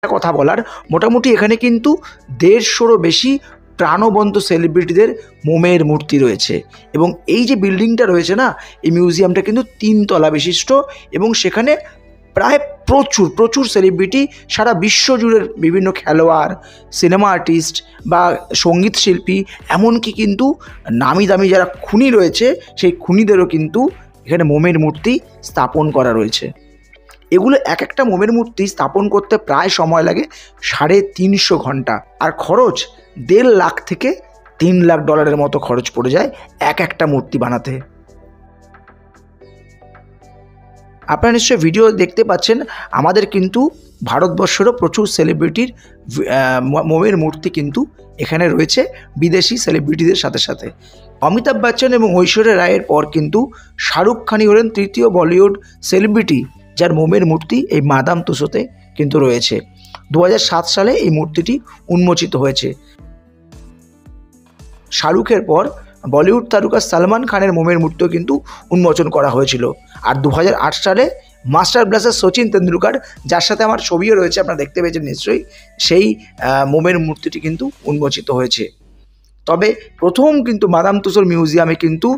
কথা বলার, মোটামুটি এখানে কিন্তু 150-রও বেশি প্রাণবন্ত সেলিব্রিটিদের মোমের মূর্তি রয়েছে। এবং এই যে বিল্ডিংটা রয়েছে না, এই মিউজিয়ামটা কিন্তু 3 তলা বিশিষ্ট এবং সেখানে প্রায় প্রচুর সেলিব্রিটি, সারা বিশ্ব জুড়ে বিভিন্ন খেলোয়াড়, সিনেমা আর্টিস্ট বা সঙ্গীত শিল্পী, এমনকি কিন্তু নামি দামি যারা খুনি রয়েছে সেই খুনিদেরও কিন্তু এখানে মোমের মূর্তি স্থাপন করা রয়েছে। এগুলো এক একটা মোমের মূর্তি স্থাপন করতে প্রায় সময় লাগে 350 ঘন্টা, আর খরচ $1.5 লাখ থেকে $3 লাখ মতো খরচ পড়ে যায় এক একটা মূর্তি বানাতে। আপনারা নিশ্চয়ই ভিডিও দেখতে পাচ্ছেন, আমাদের কিন্তু ভারতবর্ষেরও প্রচুর সেলিব্রিটির মোমের মূর্তি কিন্তু এখানে রয়েছে, বিদেশি সেলিব্রিটিদের সাথে সাথে। অমিতাভ বচ্চন এবং ঐশ্বর্যা রায়ের পর কিন্তু শাহরুখ খানই হলেন তৃতীয় বলিউড সেলিব্রিটি যার মোমের মূর্তি এই মাদাম তুসোতে কিন্তু রয়েছে। 2007 সালে এই মূর্তিটি উন্মোচিত হয়েছে। শাহরুখের পর বলিউড তারকা সালমান খানের মোমের মূর্তিও কিন্তু উন্মোচন করা হয়েছিল। আর 2008 সালে মাস্টার ব্লাস্টার সচিন তেন্ডুলকর, যার সাথে আমার ছবিও রয়েছে, আপনারা দেখতে পেয়েছেন নিশ্চয়ই, সেই মোমের মূর্তিটি কিন্তু উন্মোচিত হয়েছে। তবে প্রথম কিন্তু মাদাম তুসোর মিউজিয়ামে কিন্তু